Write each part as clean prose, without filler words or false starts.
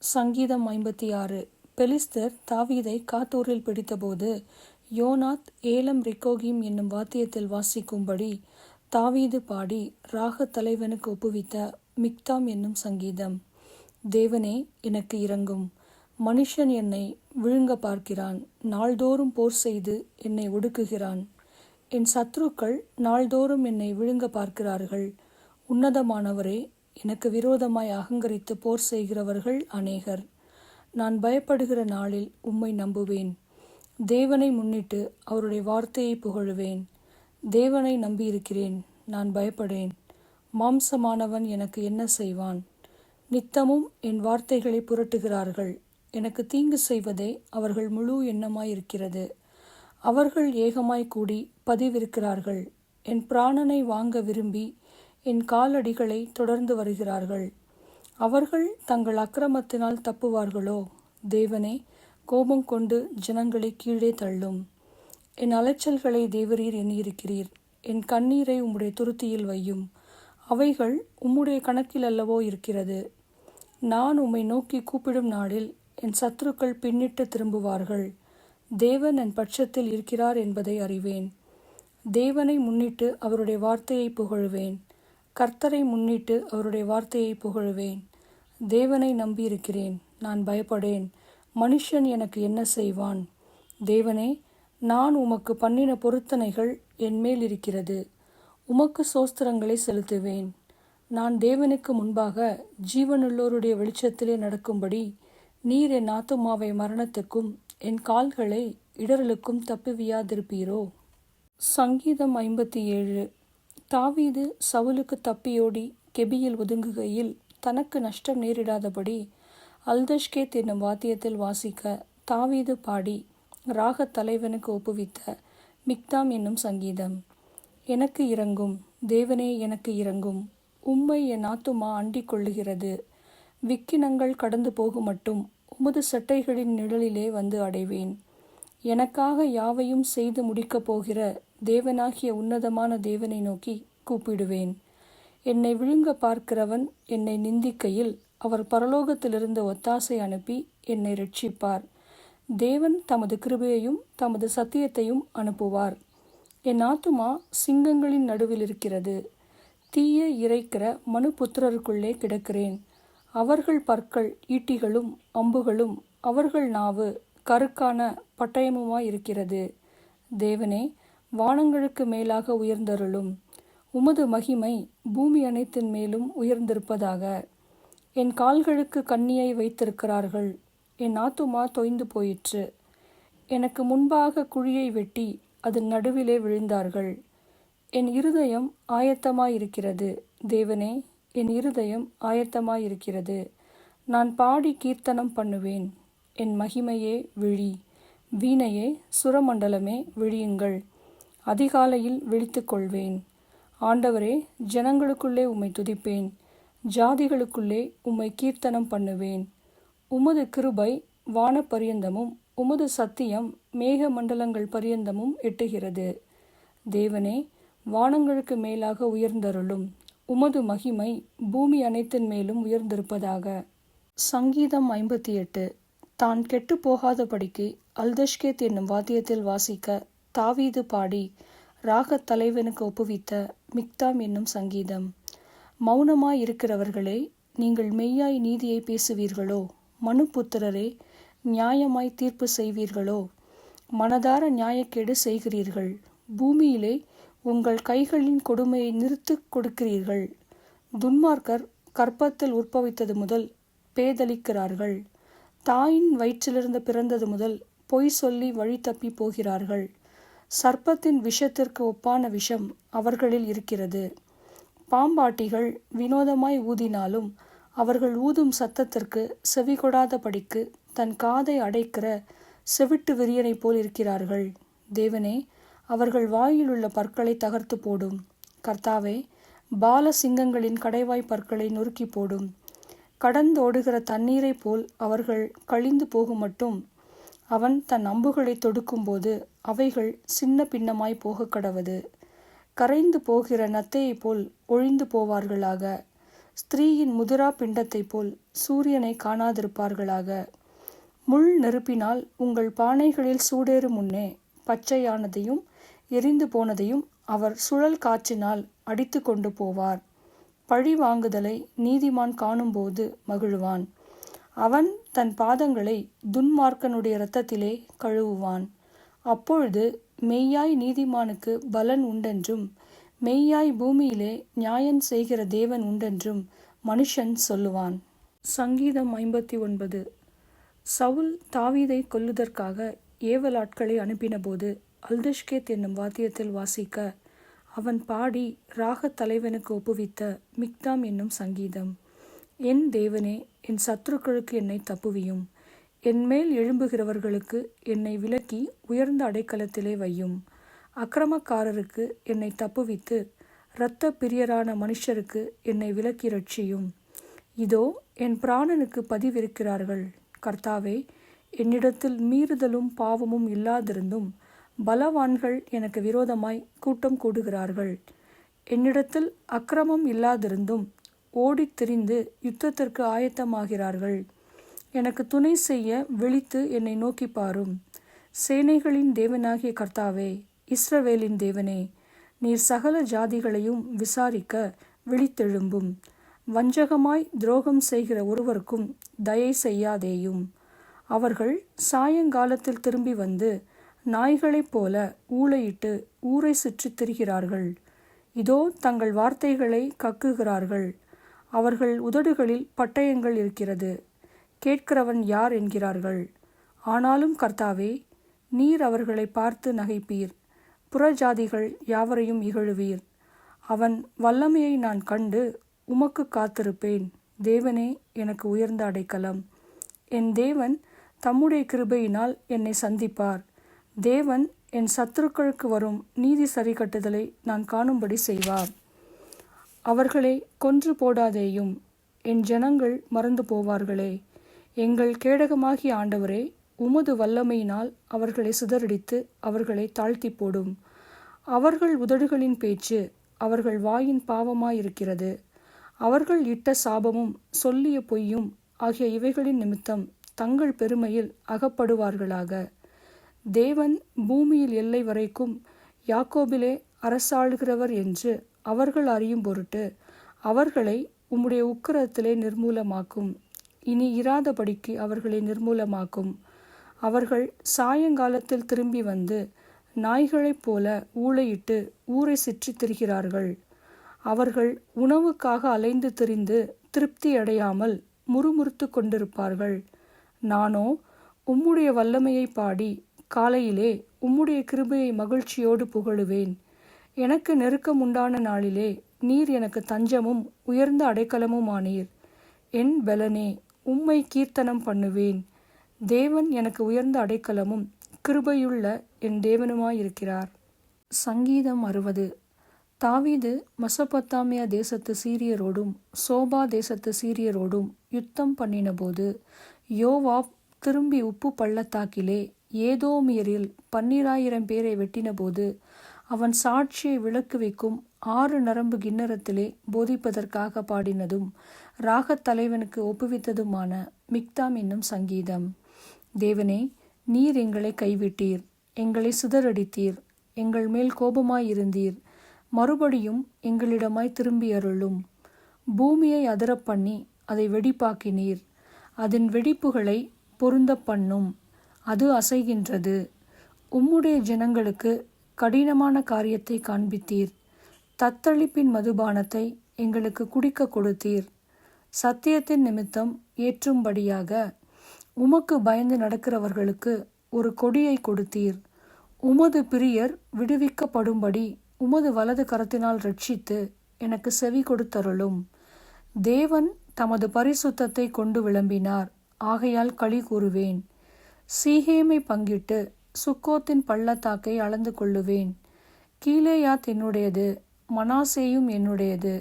சங்கீதம் 56. பெலிஸ்தர் தாவீதை காத்தூரில் பிடித்தபோது யோனாத் ஏலம் ரிக்கோகிம் என்னும் வாத்தியத்தில் வாசிக்கும்படி தாவீது பாடி ராகத் தலைவனுக்கு ஒப்புவித்த மிக்தாம் என்னும் சங்கீதம். தேவனே, எனக்கு இரங்கும். மனுஷன் என்னை விழுங்க பார்க்கிறான். நாள்தோறும் போர் செய்து என்னை ஒடுக்குகிறான். என் சத்துருக்கள் நாள்தோறும் என்னை விழுங்க பார்க்கிறார்கள். உன்னதமானவரே, எனக்கு விரோதமாய் அகங்கரித்து போர் செய்கிறவர்கள் அநேகர். நான் பயப்படுகிற நாளில் உம்மை நம்புவேன். தேவனை முன்னிட்டு அவருடைய வார்த்தையை புகழுவேன். தேவனை நம்பியிருக்கிறேன், நான் பயப்படேன். மாம்சமானவன் எனக்கு என்ன செய்வான்? நித்தமும் என் வார்த்தைகளை புரட்டுகிறார்கள். எனக்கு தீங்கு செய்வதே அவர்கள் முழு எண்ணமாயிருக்கிறது. அவர்கள் ஏகமாய் கூடி பதிவிருக்கிறார்கள். என் பிராணனை வாங்க விரும்பி என் காலடிகளை தொடர்ந்து வருகிறார்கள். அவர்கள் தங்கள் அக்கிரமத்தினால் தப்புவார்களோ? தேவனே, கோபம் கொண்டு ஜனங்களை கீழே தள்ளும். என் அலைச்சல்களை தேவரீர் எண்ணியிருக்கிறீர். என் கண்ணீரை உம்முடைய துருத்தியில் வையும். அவைகள் உம்முடைய கணக்கில் அல்லவோ இருக்கிறது. நான் உம்மை நோக்கி கூப்பிடும் நாளில் என் சத்துருக்கள் பின்னிட்டு திரும்புவார்கள். தேவன் என் பட்சத்தில் இருக்கிறார் என்பதை அறிவேன். தேவனை முன்னிட்டு அவருடைய வார்த்தையை புகழுவேன். கர்த்தரை முன்னிட்டு அவருடைய வார்த்தையை புகழுவேன். தேவனை நம்பியிருக்கிறேன், நான் பயப்படேன். மனுஷன் எனக்கு என்ன செய்வான்? தேவனே, நான் உமக்கு பண்ணின பொருத்தனைகள் என்மேல் இருக்கிறது. உமக்கு சோஸ்திரங்களை செலுத்துவேன். நான் தேவனுக்கு முன்பாக ஜீவனுள்ளோருடைய வெளிச்சத்திலே நடக்கும்படி நீர் என் ஆத்துமாவை மரணத்துக்கும் என் கால்களை இடறலுக்கும் தப்புவியாதிருப்பீரோ? சங்கீதம் 57. தாவீது சவுலுக்கு தப்பியோடி கெபியில் ஒதுங்குகையில் தனக்கு நஷ்டம் நேரிடாதபடி அல்தஷ்கேத் என்னும் வாத்தியத்தில் வாசிக்க தாவீது பாடி ராகத் தலைவனுக்கு ஒப்புவித்த மிக்தாம் என்னும் சங்கீதம். எனக்கு இரங்கும். தேவனே, எனக்கு இரங்கும். உம்மை என் ஆத்துமா அண்டிக் கொள்ளுகிறது. விக்கினங்கள் கடந்து போகும் மட்டும் உமது சட்டைகளின் நிழலிலே வந்து அடைவேன். எனக்காக யாவையும் செய்து முடிக்கப் போகிற தேவனாகிய உன்னதமான தேவனை நோக்கி கூப்பிடுவேன். என்னை விழுங்க பார்க்கிறவன் என்னை நிந்திக்கையில் அவர் பரலோகத்திலிருந்து ஒத்தாசை அனுப்பி என்னை ரட்சிப்பார். தேவன் தமது கிருபையையும் தமது சத்தியத்தையும் அனுப்புவார். என் ஆத்துமா சிங்கங்களின் நடுவில் இருக்கிறது. தீய இறைக்கிற மனுபுத்திரருக்குள்ளே கிடக்கிறேன். அவர்கள் பற்கள் ஈட்டிகளும் அம்புகளும் அவர்கள் நாவு கருக்கான பட்டயமுமாயிருக்கிறது. தேவனே, வானங்களுக்கு மேலாக உயர்ந்தருளும். உமது மகிமை பூமி அனைத்தின் மேலும் உயர்ந்திருப்பதாக. என் கால்களுக்கு கண்ணியை வைத்திருக்கிறார்கள். என் ஆத்துமா தொய்ந்து போயிற்று. எனக்கு முன்பாக குழியை வெட்டி அதன் நடுவிலே விழுந்தார்கள். என் இருதயம் ஆயத்தமாயிருக்கிறது. தேவனே, என் இருதயம் ஆயத்தமாயிருக்கிறது. நான் பாடி கீர்த்தனம் பண்ணுவேன். என் மகிமையே விழி. வீணையே, சுரமண்டலமே விழியுங்கள். அதிகாலையில் விழித்துக் கொள்வேன். ஆண்டவரே, ஜனங்களுக்குள்ளே உம்மை துதிப்பேன். ஜாதிகளுக்குள்ளே உம்மை கீர்த்தனம் பண்ணுவேன். உமது கிருபை வானப்பரியந்தமும் உமது சத்தியம் மேக மண்டலங்கள் பரியந்தமும் எட்டுகிறது. தேவனே, வானங்களுக்கு மேலாக உயர்ந்தருளும். உமது மகிமை பூமி அனைத்தின் மேலும் உயர்ந்திருப்பதாக. சங்கீதம் 58. தான் கெட்டு போகாதபடிக்கு அல்தஷ்கேத் என்னும் வாத்தியத்தில் வாசிக்க தாவீது பாடி ராகத் தலைவனுக்கு ஒப்புவித்த மிக்தாம் என்னும் சங்கீதம். மௌனமாயிருக்கிறவர்களே, நீங்கள் மெய்யாய் நீதியை பேசுவீர்களோ? மனுபுத்திரரே, நியாயமாய் தீர்ப்பு செய்வீர்களோ? மனதார நியாயக்கேடு செய்கிறீர்கள். பூமியிலே உங்கள் கைகளின் கொடுமையை நிறுத்துக் கொடுக்கிறீர்கள். துன்மார்க்கர் கர்ப்பத்தில் உற்பவித்தது முதல் பேதலிக்கிறார்கள். தாயின் வயிற்றிலிருந்து பிறந்தது முதல் பொய் சொல்லி வழி தப்பி போகிறார்கள். சர்ப்பத்தின் விஷத்திற்கு ஒப்பான விஷம் அவர்களில் இருக்கிறது. பாம்பாட்டிகள் வினோதமாய் ஊதினாலும் அவர்கள் ஊதும் சத்தத்திற்கு செவிகொடாதபடிக்கு தன் காதை அடைக்கிற செவிட்டு விரியனை போல் இருக்கிறார்கள். தேவனே, அவர்கள் வாயிலுள்ள பற்களை தகர்த்து போடும். கர்த்தாவே, பால சிங்கங்களின் கடைவாய் பற்களை நொறுக்கி போடும். கடந்தோடுகிற தண்ணீரை போல் அவர்கள் கழிந்து போகும் மட்டும் அவன் தன் அம்புகளை தொடுக்கும்போது அவைகள் சின்ன பின்னமாய் போக கடவது. கரைந்து போகிற நத்தையை போல் ஒழிந்து போவார்களாக. ஸ்திரீயின் முதிரா பிண்டத்தைப் போல் சூரியனை காணாதிருப்பார்களாக. முள் நெருப்பினால் உங்கள் பானைகளில் சூடேறு முன்னே பச்சையானதையும் எரிந்து போனதையும் அவர் சுழல் காற்றினால் அடித்து கொண்டு போவார். பழி வாங்குதலை நீதிமான் காணும்போது மகிழ்வான். அவன் தன் பாதங்களை துன்மார்க்கனுடைய இரத்தத்திலே கழுவுவான். அப்பொழுது மெய்யாய் நீதிமானுக்கு பலன் உண்டென்றும் மெய்யாய் பூமியிலே நியாயம் செய்கிற தேவன் உண்டென்றும் மனுஷன் சொல்லுவான். சங்கீதம் 59. சவுல் தாவீதை கொல்லுதற்காக ஏவலாட்களை அனுப்பினபோது அல்தஷ்கேத் என்னும் வாத்தியத்தில் வாசிக்க அவன் பாடி ராகத் தலைவனுக்கு ஒப்புவித்த மிக்தாம் என்னும் சங்கீதம். என் தேவனே, என் சத்துருக்களுக்கு என்னை தப்புவியும். என்மேல் எழும்புகிறவர்களுக்கு என்னை விலக்கி உயர்ந்த அடைக்கலத்திலே வையும். அக்கிரமக்காரருக்கு என்னை தப்புவித்து இரத்த பிரியரான மனுஷருக்கு என்னை விலக்கி ரட்சியும். இதோ என் பிராணனுக்கு பதிவிருக்கிறார்கள். கர்த்தாவே, என்னிடத்தில் மீறுதலும் பாவமும் இல்லாதிருந்தும் பலவான்கள் எனக்கு விரோதமாய் கூட்டம் கூடுகிறார்கள். என்னிடத்தில் அக்கிரமம் இல்லாதிருந்தும் ஓடித் திரிந்து யுத்தத்திற்கு ஆயத்தமாகிறார்கள். எனக்கு துணை செய்ய விழித்து என்னை நோக்கி பாரும். சேனைகளின் தேவனாகிய கர்த்தாவே, இஸ்ரவேலின் தேவனே, நீர் சகல ஜாதிகளையும் விசாரிக்க விழித்தெழும்பும். வஞ்சகமாய் துரோகம் செய்கிற ஒருவருக்கும் தயை செய்யாதேயும். அவர்கள் சாயங்காலத்தில் திரும்பி வந்து நாய்களைப் போல ஊளையிட்டு ஊரை சுற்றித் திரிகிறார்கள். இதோ தங்கள் வார்த்தைகளை கக்குகிறார்கள். அவர்கள் உதடுகளில் பட்டயங்கள் இருக்கிறது. கேட்கிறவன் யார் என்கிறார்கள். ஆனாலும் கர்த்தாவே, நீர் அவர்களை பார்த்து நகைப்பீர். புறஜாதிகள் யாவரையும் இகழுவீர். அவன் வல்லமையை நான் கண்டு உமக்கு காத்திருப்பேன். தேவனே, எனக்கு உயர்ந்த அடைக்கலம். என் தேவன் தம்முடைய கிருபையினால் என்னை சந்திப்பார். தேவன் என் சத்துருக்களுக்கு வரும் நீதி சரிக்கட்டுதலை நான் காணும்படி செய்வார். அவர்களை கொன்று போடாதேயும். என் ஜனங்கள் மறந்து போவார்களே. எங்கள் கேடகமாகிய ஆண்டவரே, உமது வல்லமையினால் அவர்களை சிதறடித்து அவர்களை தாழ்த்தி போடும். அவர்கள் உதடுகளின் பேச்சு அவர்கள் வாயின் பாவமாயிருக்கிறது. அவர்கள் இட்ட சாபமும் சொல்லிய பொய்யும் ஆகிய இவைகளின் நிமித்தம் தங்கள் பெருமையில் அகப்படுவார்களாக. தேவன் பூமியில் எல்லை வரைக்கும் யாக்கோபிலே அரசாளுகிறவர் என்று அவர்கள் அறியும் பொருட்டு அவர்களை உம்முடைய உக்கிரத்திலே நிர்மூலமாக்கும். இனி இராதபடிக்கு அவர்களை நிர்மூலமாக்கும். அவர்கள் சாயங்காலத்தில் திரும்பி வந்து நாய்களைப் போல ஊளையிட்டு ஊரை சுற்றித் திரிகிறார்கள். அவர்கள் உணவுக்காக அலைந்து திரிந்து திருப்தி அடையாமல் முறுமுறுத்து கொண்டிருப்பார்கள். நானோ உம்முடைய வல்லமையை பாடி காலையிலே உம்முடைய கிருபையை மகிழ்ச்சியோடு புகழுவேன். எனக்கு நெருக்கம் உண்டான நாளிலே நீர் எனக்கு தஞ்சமும் உயர்ந்த அடைக்கலமும் ஆனீர். என் பெலனே, உம்மை கீர்த்தனம் பண்ணுவேன். தேவன் எனக்கு உயர்ந்த அடைக்கலமும் கிருபையுள்ள என் தேவனுமாயிருக்கிறார். சங்கீதம் 60. தாவீது மெசொப்பொத்தாமியா தேசத்து சீரியரோடும் சோபா தேசத்து சீரியரோடும் யுத்தம் பண்ணினபோது யோவாப் திரும்பி உப்பு பள்ளத்தாக்கிலே ஏதோமியரில் 12,000 பேரை வெட்டினபோது அவன் சாட்சியை விளக்கு வைக்கும் 6 நரம்பு கிண்ணறத்திலே போதிப்பதற்காக பாடினதும் ராகத் தலைவனுக்கு ஒப்புவித்ததுமான மிக்தாம் என்னும் சங்கீதம். தேவனே, நீர் எங்களை கைவிட்டீர். எங்களை சிதறடித்தீர். எங்கள் மேல் கோபமாயிருந்தீர். மறுபடியும் எங்களிடமாய் திரும்பி அருளும். பூமியை அதிரப் பண்ணி அதை வெடிப்பாக்கினீர். அதன் வெடிப்புகளை பொருந்த பண்ணும். அது அசைகின்றது. உம்முடைய ஜனங்களுக்கு கடினமான காரியத்தை காண்பித்தீர். தத்தளிப்பின் மதுபானத்தை எங்களுக்கு குடிக்க கொடுத்தீர். சத்தியத்தின் நிமித்தம் ஏற்றும்படியாக உமக்கு பயந்து நடக்கிறவர்களுக்கு ஒரு கொடியை கொடுத்தீர். உமது பிரியர் விடுவிக்கப்படும்படி உமது வலது கரத்தினால் ரட்சித்து எனக்கு செவி கொடுத்தருளும். தேவன் தமது பரிசுத்தத்தை கொண்டு விளம்பினார். ஆகையால் களி கூறுவேன். சீகேமை பங்கிட்டு சுக்கோத்தின் பள்ளத்தாக்கை அளந்து கொள்ளுவேன். கீலேயாத் என்னுடையது, மனாசேயும் என்னுடையது.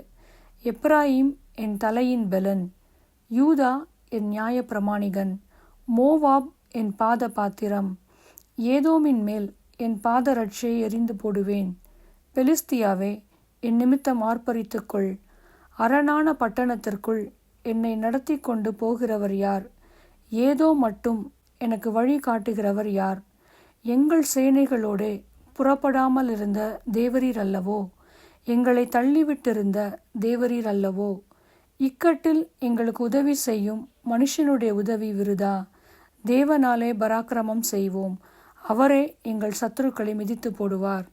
எப்ராயிம் என் தலையின் பெலன். யூதா என் நியாய பிரமாணிகன். மோவாப் என் பாத பாத்திரம். ஏதோமின் மேல் என் பாத ரட்சையை எறிந்து போடுவேன். பெலிஸ்தியாவே, என் நிமித்தம் ஆர்ப்பரித்துக்கொள். அரணான பட்டணத்திற்குள் என்னை நடத்தி கொண்டு போகிறவர் யார்? ஏதோ மட்டும் எனக்கு வழி காட்டுகிறவர் யார்? எங்கள் சேனைகளோடே புறப்படாமல் இருந்த தேவரீர் அல்லவோ? எங்களை தள்ளிவிட்டிருந்த தேவரீர் அல்லவோ? இக்கட்டில் எங்களுக்கு உதவி செய்யும் மனுஷனுடைய உதவி விருதா? தேவனாலே பராக்கிரமம் செய்வோம். அவரே எங்கள் சத்துருக்களை மிதித்து போடுவார்.